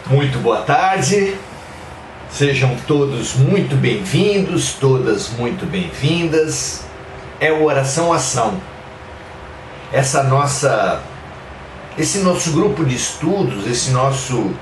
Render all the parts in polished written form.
Muito boa tarde, sejam todos muito bem-vindos, todas muito bem-vindas. É o Oração Ação. Esse nosso grupo de estudos, esse nosso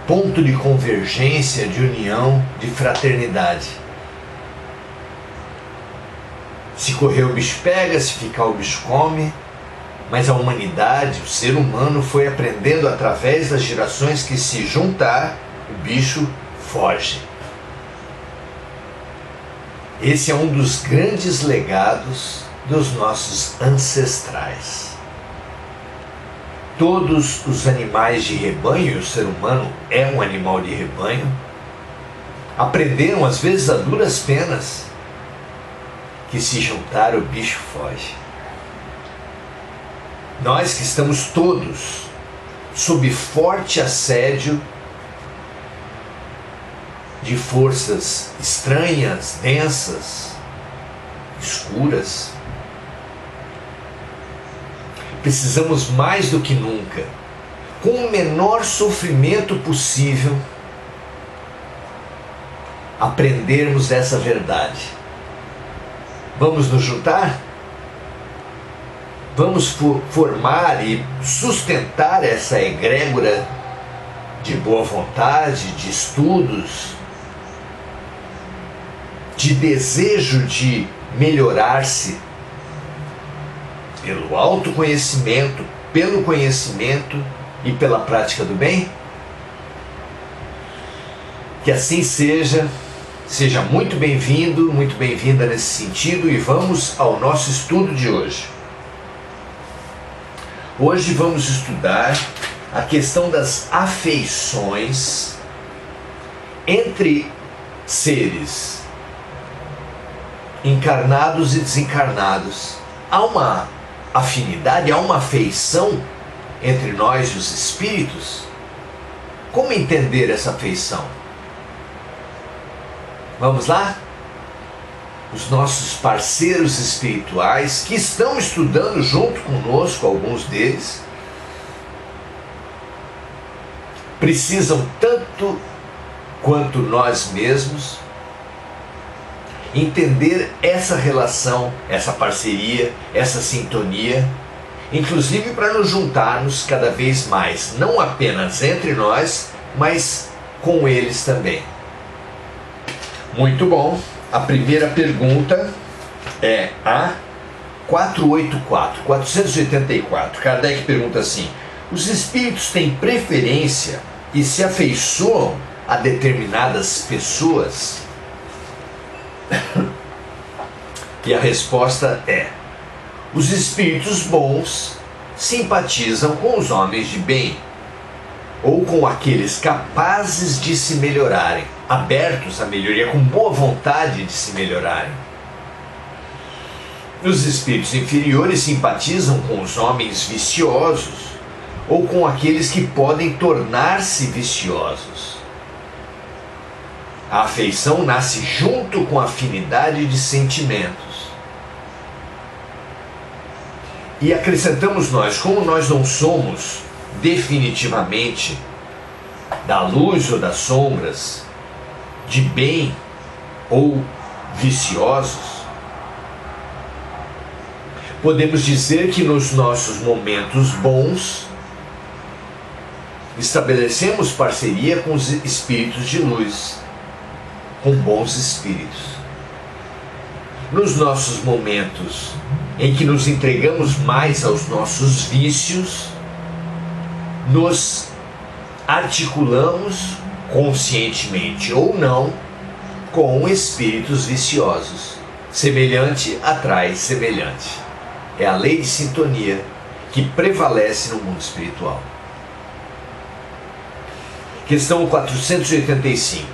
ponto de convergência, de união, de fraternidade. Se correr o bicho pega, se ficar o bicho come. Mas a humanidade, o ser humano, foi aprendendo através das gerações que se juntar, o bicho foge. Esse é um dos grandes legados dos nossos ancestrais. Todos os animais de rebanho, e o ser humano é um animal de rebanho, aprenderam, às vezes a duras penas, que se juntar o bicho foge. Nós que estamos todos sob forte assédio de forças estranhas, densas, escuras, precisamos mais do que nunca, com o menor sofrimento possível, aprendermos essa verdade. Vamos nos juntar? Vamos formar e sustentar essa egrégora de boa vontade, de estudos, de desejo de melhorar-se pelo autoconhecimento, pelo conhecimento e pela prática do bem? Que assim seja. Seja muito bem-vindo, muito bem-vinda nesse sentido, e vamos ao nosso estudo de hoje. Hoje vamos estudar a questão das afeições entre seres encarnados e desencarnados. Há uma afinidade, há uma afeição entre nós e os espíritos? Como entender essa afeição? Vamos lá? Os nossos parceiros espirituais que estão estudando junto conosco, alguns deles, precisam tanto quanto nós mesmos entender essa relação, essa parceria, essa sintonia, inclusive para nos juntarmos cada vez mais, não apenas entre nós, mas com eles também. Muito bom. A primeira pergunta é a 484. Kardec pergunta assim: os espíritos têm preferência e se afeiçoam a determinadas pessoas? E a resposta é: os espíritos bons simpatizam com os homens de bem, ou com aqueles capazes de se melhorarem, abertos à melhoria, com boa vontade de se melhorarem. Os espíritos inferiores simpatizam com os homens viciosos, ou com aqueles que podem tornar-se viciosos. A afeição nasce junto com a afinidade de sentimentos. E acrescentamos nós, como nós não somos definitivamente da luz ou das sombras, de bem ou viciosos, podemos dizer que nos nossos momentos bons estabelecemos parceria com os espíritos de luz, com bons espíritos. Nos nossos momentos em que nos entregamos mais aos nossos vícios, nos articulamos conscientemente ou não com espíritos viciosos. Semelhante atrai semelhante. É a lei de sintonia que prevalece no mundo espiritual. Questão 485.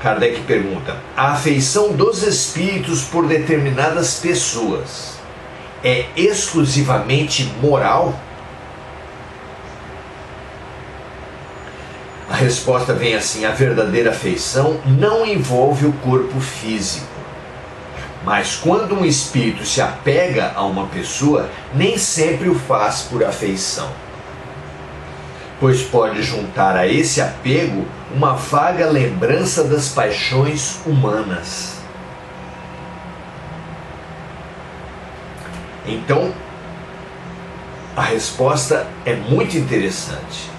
Kardec pergunta: a afeição dos espíritos por determinadas pessoas é exclusivamente moral? A resposta vem assim: a verdadeira afeição não envolve o corpo físico. Mas quando um espírito se apega a uma pessoa, nem sempre o faz por afeição. pois pode juntar a esse apego uma vaga lembrança das paixões humanas. Então, a resposta é muito interessante.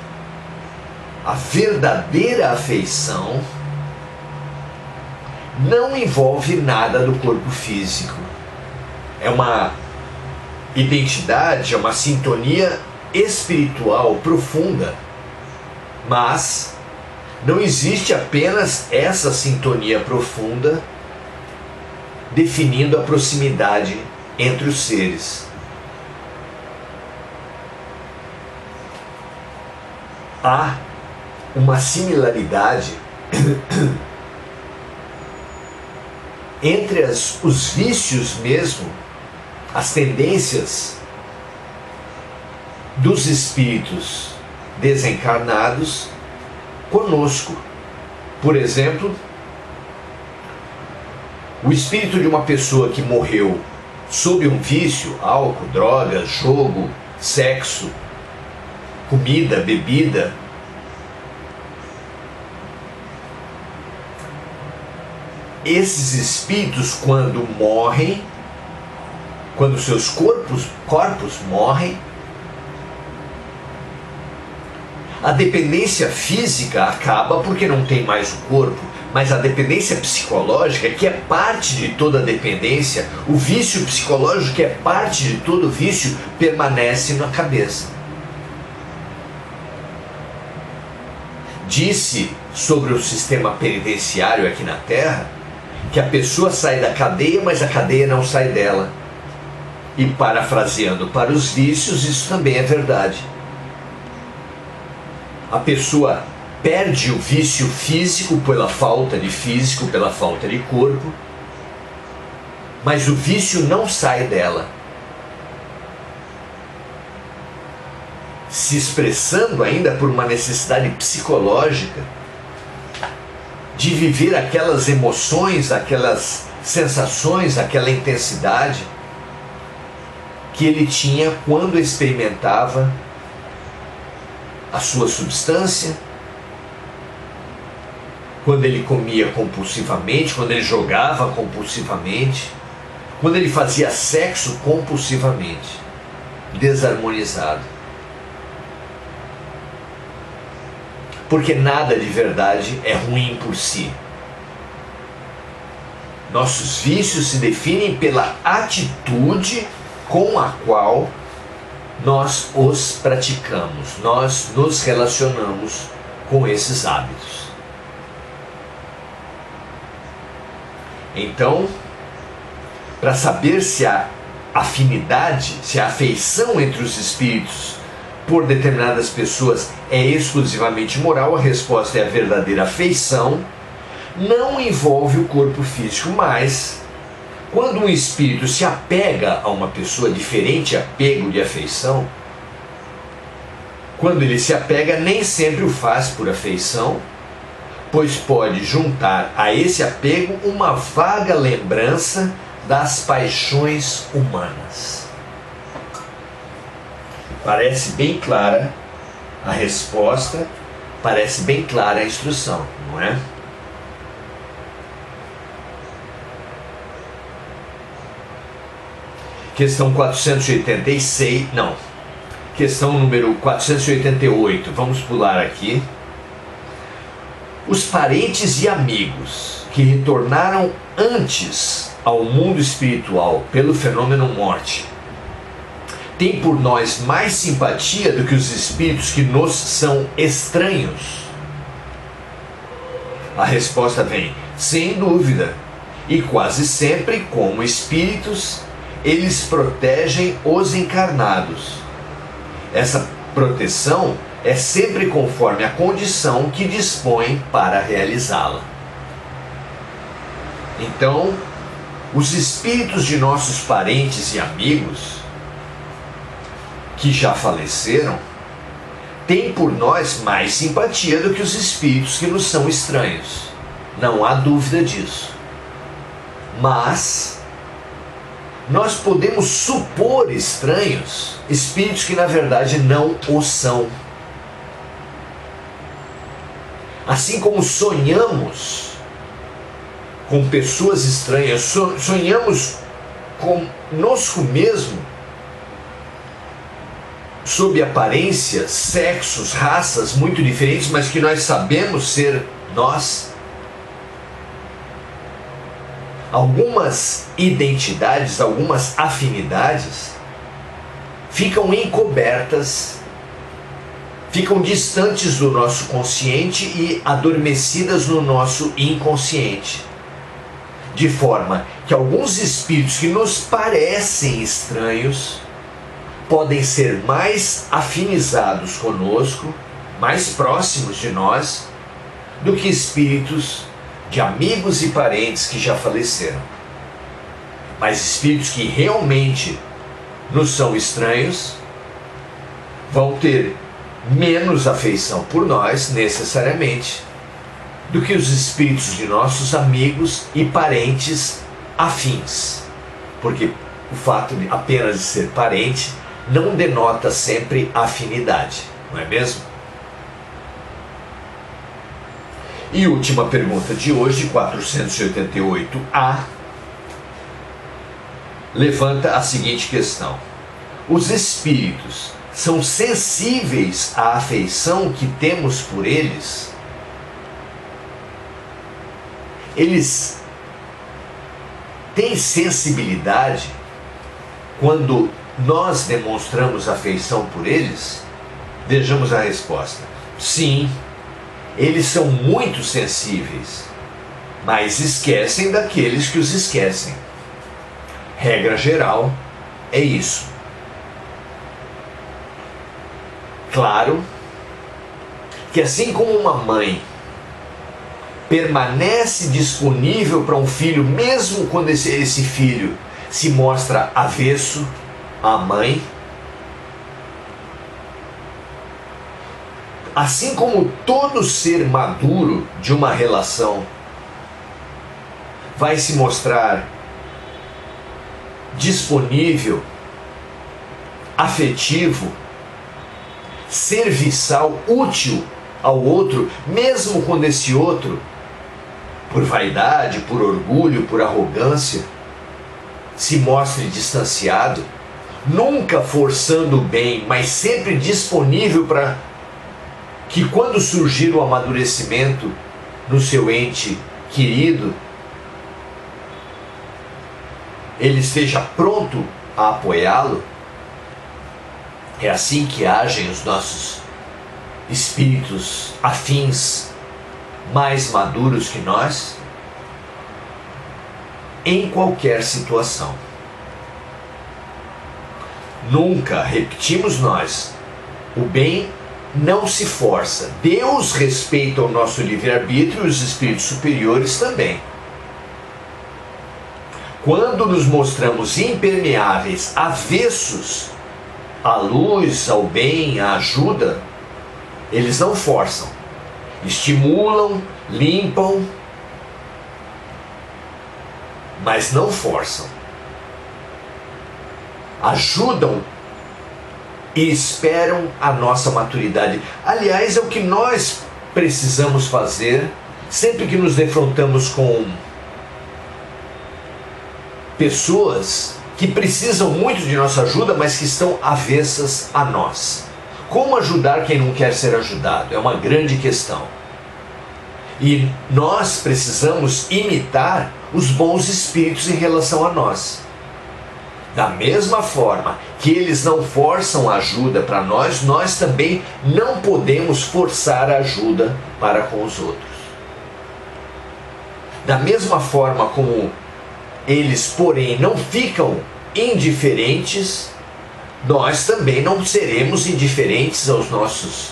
A verdadeira afeição não envolve nada do corpo físico. É uma identidade, é uma sintonia espiritual profunda. Mas não existe apenas essa sintonia profunda definindo a proximidade entre os seres. Há uma similaridade entre os vícios mesmo, as tendências dos espíritos desencarnados conosco. Por exemplo, o espírito de uma pessoa que morreu sob um vício, álcool, drogas, jogo, sexo, comida, bebida, esses espíritos, quando morrem, quando seus corpos morrem, a dependência física acaba porque não tem mais o corpo, mas a dependência psicológica, que é parte de toda dependência, o vício psicológico, que é parte de todo vício, permanece na cabeça. Disse sobre o sistema penitenciário aqui na Terra que a pessoa sai da cadeia, mas a cadeia não sai dela. E parafraseando para os vícios, isso também é verdade. A pessoa perde o vício físico pela falta de físico, pela falta de corpo, mas o vício não sai dela, se expressando ainda por uma necessidade psicológica de viver aquelas emoções, aquelas sensações, aquela intensidade que ele tinha quando experimentava a sua substância, quando ele comia compulsivamente, quando ele jogava compulsivamente, quando ele fazia sexo compulsivamente, desarmonizado. Porque nada de verdade é ruim por si. Nossos vícios se definem pela atitude com a qual nós os praticamos, nós nos relacionamos com esses hábitos. Então, para saber se a afinidade, se a afeição entre os espíritos por determinadas pessoas é exclusivamente moral, a resposta é a verdadeira afeição. Não envolve o corpo físico, mas quando um espírito se apega a uma pessoa, diferente apego de afeição, quando ele se apega, nem sempre o faz por afeição, pois pode juntar a esse apego uma vaga lembrança das paixões humanas. Parece bem clara a resposta, parece bem clara a instrução, não é? Questão 486, não. Questão número 488, vamos pular aqui. Os parentes e amigos que retornaram antes ao mundo espiritual pelo fenômeno morte têm por nós mais simpatia do que os espíritos que nos são estranhos? A resposta vem, sem dúvida, e quase sempre, como espíritos, eles protegem os encarnados. Essa proteção é sempre conforme a condição que dispõe para realizá-la. Então, os espíritos de nossos parentes e amigos que já faleceram têm por nós mais simpatia do que os espíritos que nos são estranhos. Não há dúvida disso. Mas nós podemos supor estranhos espíritos que na verdade não o são. Assim como sonhamos com pessoas estranhas, sonhamos conosco mesmo, sob aparência, sexos, raças muito diferentes, mas que nós sabemos ser nós. Algumas identidades, algumas afinidades ficam encobertas, ficam distantes do nosso consciente e adormecidas no nosso inconsciente, de forma que alguns espíritos que nos parecem estranhos podem ser mais afinizados conosco, mais próximos de nós, do que espíritos de amigos e parentes que já faleceram. Mas espíritos que realmente nos são estranhos vão ter menos afeição por nós, necessariamente, do que os espíritos de nossos amigos e parentes afins. Porque o fato de apenas de ser parente não denota sempre afinidade, não é mesmo? E última pergunta de hoje, 488A, levanta a seguinte questão: os espíritos são sensíveis à afeição que temos por eles? Eles têm sensibilidade quando nós demonstramos afeição por eles? Vejamos a resposta. Sim, eles são muito sensíveis, mas esquecem daqueles que os esquecem. Regra geral é isso. Claro que assim como uma mãe permanece disponível para um filho, mesmo quando esse filho se mostra avesso à mãe, assim como todo ser maduro de uma relação vai se mostrar disponível, afetivo, serviçal, útil ao outro, mesmo quando esse outro, por vaidade, por orgulho, por arrogância, se mostre distanciado, nunca forçando o bem, mas sempre disponível para que quando surgir o amadurecimento no seu ente querido, ele esteja pronto a apoiá-lo. É assim que agem os nossos espíritos afins, mais maduros que nós, em qualquer situação. Nunca, repetimos nós, o bem não se força. Deus respeita o nosso livre-arbítrio e os espíritos superiores também. Quando nos mostramos impermeáveis, avessos à luz, ao bem, à ajuda, eles não forçam. Estimulam, limpam, mas não forçam. Ajudam e esperam a nossa maturidade. Aliás, é o que nós precisamos fazer sempre que nos defrontamos com pessoas que precisam muito de nossa ajuda, mas que estão avessas a nós. Como ajudar quem não quer ser ajudado? É uma grande questão. E nós precisamos imitar os bons espíritos em relação a nós. Da mesma forma que eles não forçam a ajuda para nós, nós também não podemos forçar a ajuda para com os outros. Da mesma forma como eles, porém, não ficam indiferentes, nós também não seremos indiferentes aos nossos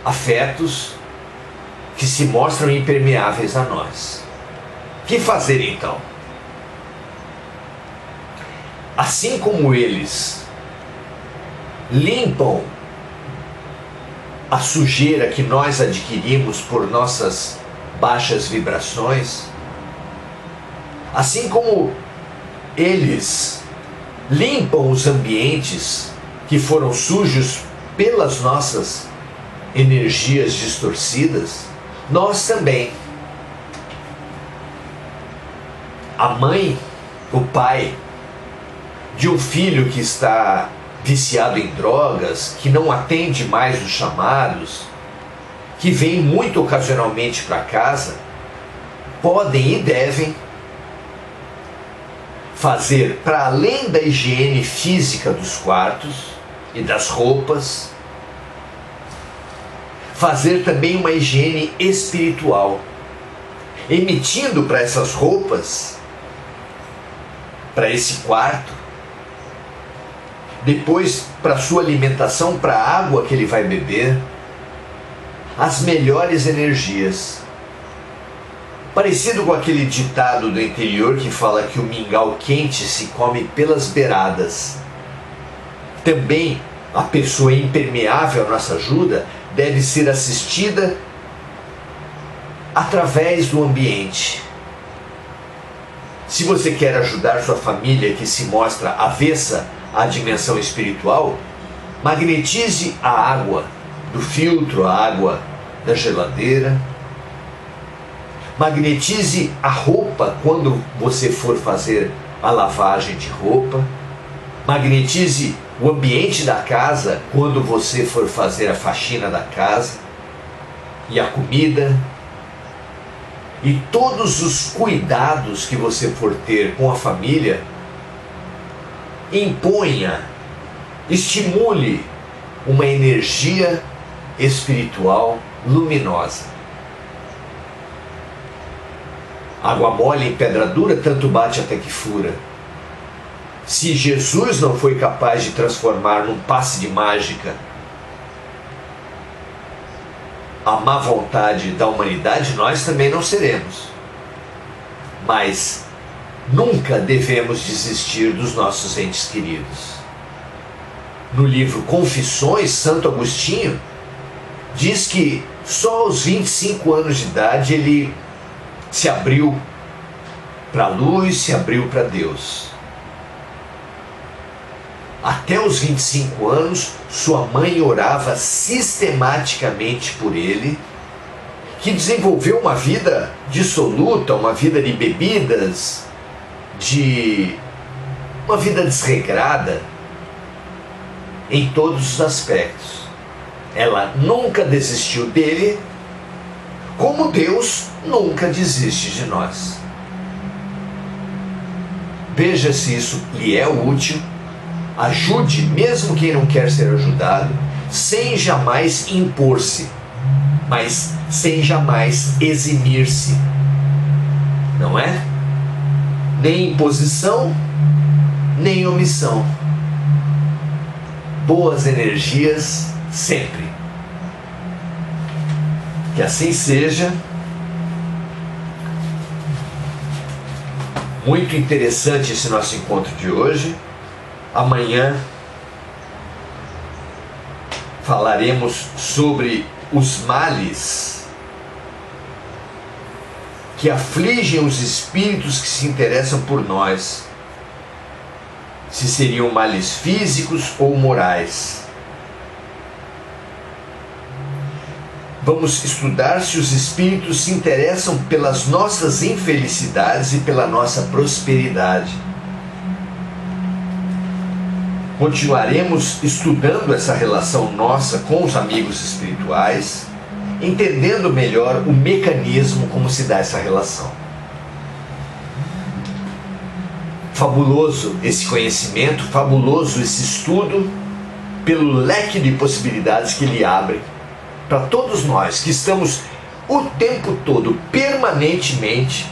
afetos que se mostram impermeáveis a nós. O que fazer então? Assim como eles limpam a sujeira que nós adquirimos por nossas baixas vibrações, assim como eles limpam os ambientes que foram sujos pelas nossas energias distorcidas, Nós também. A mãe, o pai de um filho que está viciado em drogas, que não atende mais os chamados, que vem muito ocasionalmente para casa, podem e devem fazer, para além da higiene física dos quartos e das roupas, fazer também uma higiene espiritual, emitindo para essas roupas, para esse quarto, depois para sua alimentação, para a água que ele vai beber, as melhores energias. Parecido com aquele ditado do interior que fala que o mingau quente se come pelas beiradas. Também a pessoa impermeável à nossa ajuda deve ser assistida através do ambiente. Se você quer ajudar sua família que se mostra avessa à dimensão espiritual, magnetize a água do filtro, a água da geladeira. Magnetize a roupa quando você for fazer a lavagem de roupa. Magnetize o ambiente da casa quando você for fazer a faxina da casa. E a comida. E todos os cuidados que você for ter com a família, imponha, estimule uma energia espiritual luminosa. Água mole em pedra dura, tanto bate até que fura. Se Jesus não foi capaz de transformar num passe de mágica a má vontade da humanidade, nós também não seremos. Mas nunca devemos desistir dos nossos entes queridos. No livro Confissões, Santo Agostinho diz que só aos 25 anos de idade ele se abriu para a luz, se abriu para Deus. Até os 25 anos, sua mãe orava sistematicamente por ele, que desenvolveu uma vida dissoluta, uma vida de bebidas, uma vida desregrada em todos os aspectos. Ela nunca desistiu dele, como Deus nunca desiste de nós. Veja se isso lhe é útil. Ajude mesmo quem não quer ser ajudado, sem jamais impor-se, mas sem jamais eximir-se. Não é? Nem imposição, nem omissão. Boas energias sempre. Que assim seja. Muito interessante esse nosso encontro de hoje. Amanhã falaremos sobre os males que afligem os espíritos que se interessam por nós. Se seriam males físicos ou morais. Vamos estudar se os espíritos se interessam pelas nossas infelicidades e pela nossa prosperidade. Continuaremos estudando essa relação nossa com os amigos espirituais, entendendo melhor o mecanismo como se dá essa relação. Fabuloso esse conhecimento, fabuloso esse estudo, pelo leque de possibilidades que ele abre para todos nós que estamos o tempo todo, permanentemente,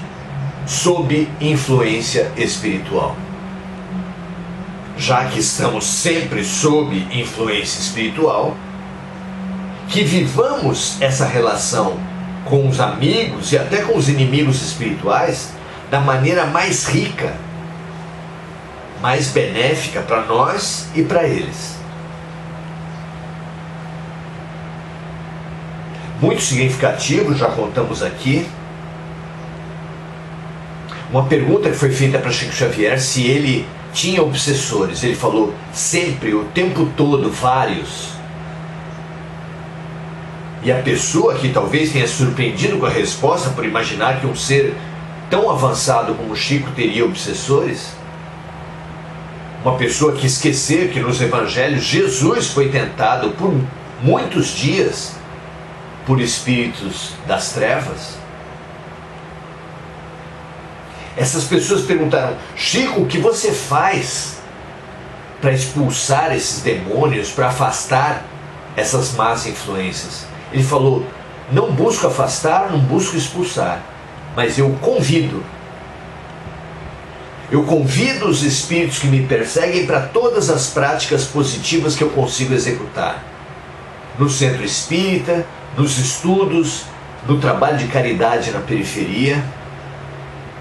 sob influência espiritual. Já que estamos sempre sob influência espiritual, que vivamos essa relação com os amigos e até com os inimigos espirituais da maneira mais rica, mais benéfica para nós e para eles. Muito significativo, já contamos aqui, uma pergunta que foi feita para Chico Xavier se ele tinha obsessores. Ele falou sempre, o tempo todo, vários. E a pessoa que talvez tenha surpreendido com a resposta por imaginar que um ser tão avançado como Chico teria obsessores, uma pessoa que esquecer que nos evangelhos Jesus foi tentado por muitos dias por espíritos das trevas. Essas pessoas perguntaram: Chico, o que você faz para expulsar esses demônios, para afastar essas más influências? Ele falou: não busco afastar, não busco expulsar, mas eu convido os espíritos que me perseguem para todas as práticas positivas que eu consigo executar. No centro espírita, nos estudos, no trabalho de caridade na periferia.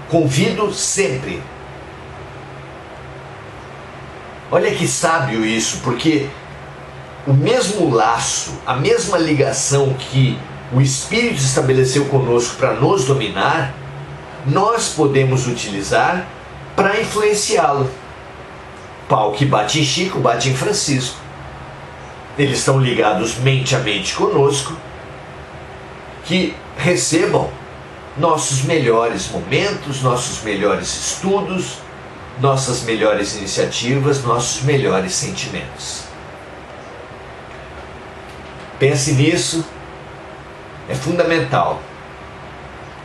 Convido sempre. Olha que sábio isso, porque o mesmo laço, a mesma ligação que o Espírito estabeleceu conosco para nos dominar, nós podemos utilizar para influenciá-lo. Pau que bate em Chico, bate em Francisco. Eles estão ligados mente a mente conosco, que recebam nossos melhores momentos, nossos melhores estudos, nossas melhores iniciativas, nossos melhores sentimentos. Pense nisso, é fundamental.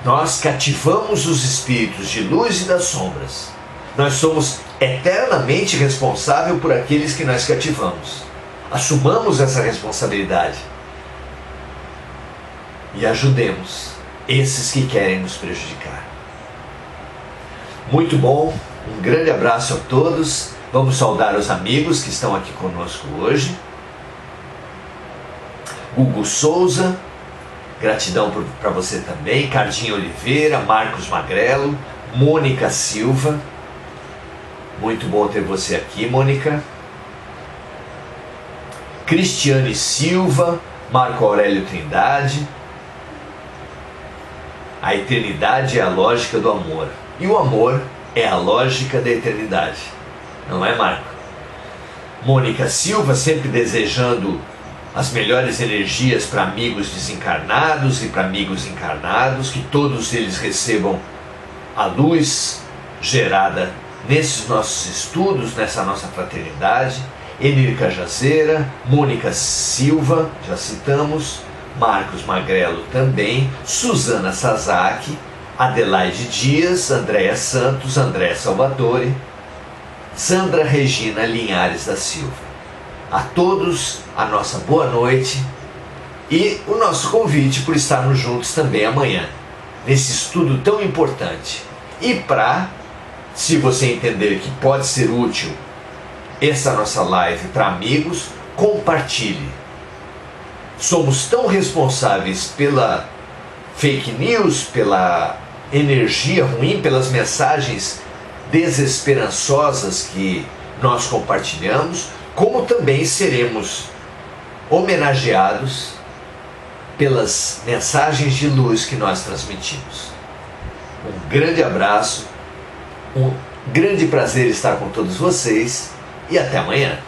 Nós cativamos os espíritos de luz e das sombras. Nós somos eternamente responsáveis por aqueles que nós cativamos. Assumamos essa responsabilidade e ajudemos esses que querem nos prejudicar. Muito bom, um grande abraço a todos. Vamos saudar os amigos que estão aqui conosco hoje. Hugo Souza, gratidão para você também. Cardinho Oliveira, Marcos Magrelo, Mônica Silva. Muito bom ter você aqui, Mônica. Cristiane Silva, Marco Aurélio Trindade. A eternidade é a lógica do amor. E o amor é a lógica da eternidade. Não é, Marco? Mônica Silva, sempre desejando as melhores energias para amigos desencarnados e para amigos encarnados, que todos eles recebam a luz gerada nesses nossos estudos, nessa nossa fraternidade. Enir Cajazeira, Mônica Silva, já citamos, Marcos Magrelo também, Suzana Sasaki, Adelaide Dias, Andréa Santos, André Salvatore, Sandra Regina Linhares da Silva. A todos a nossa boa noite e o nosso convite por estarmos juntos também amanhã, nesse estudo tão importante. E se você entender que pode ser útil essa nossa live para amigos, compartilhe. Somos tão responsáveis pela fake news, pela energia ruim, pelas mensagens desesperançosas que nós compartilhamos, como também seremos homenageados pelas mensagens de luz que nós transmitimos. Um grande abraço, um grande prazer estar com todos vocês e até amanhã.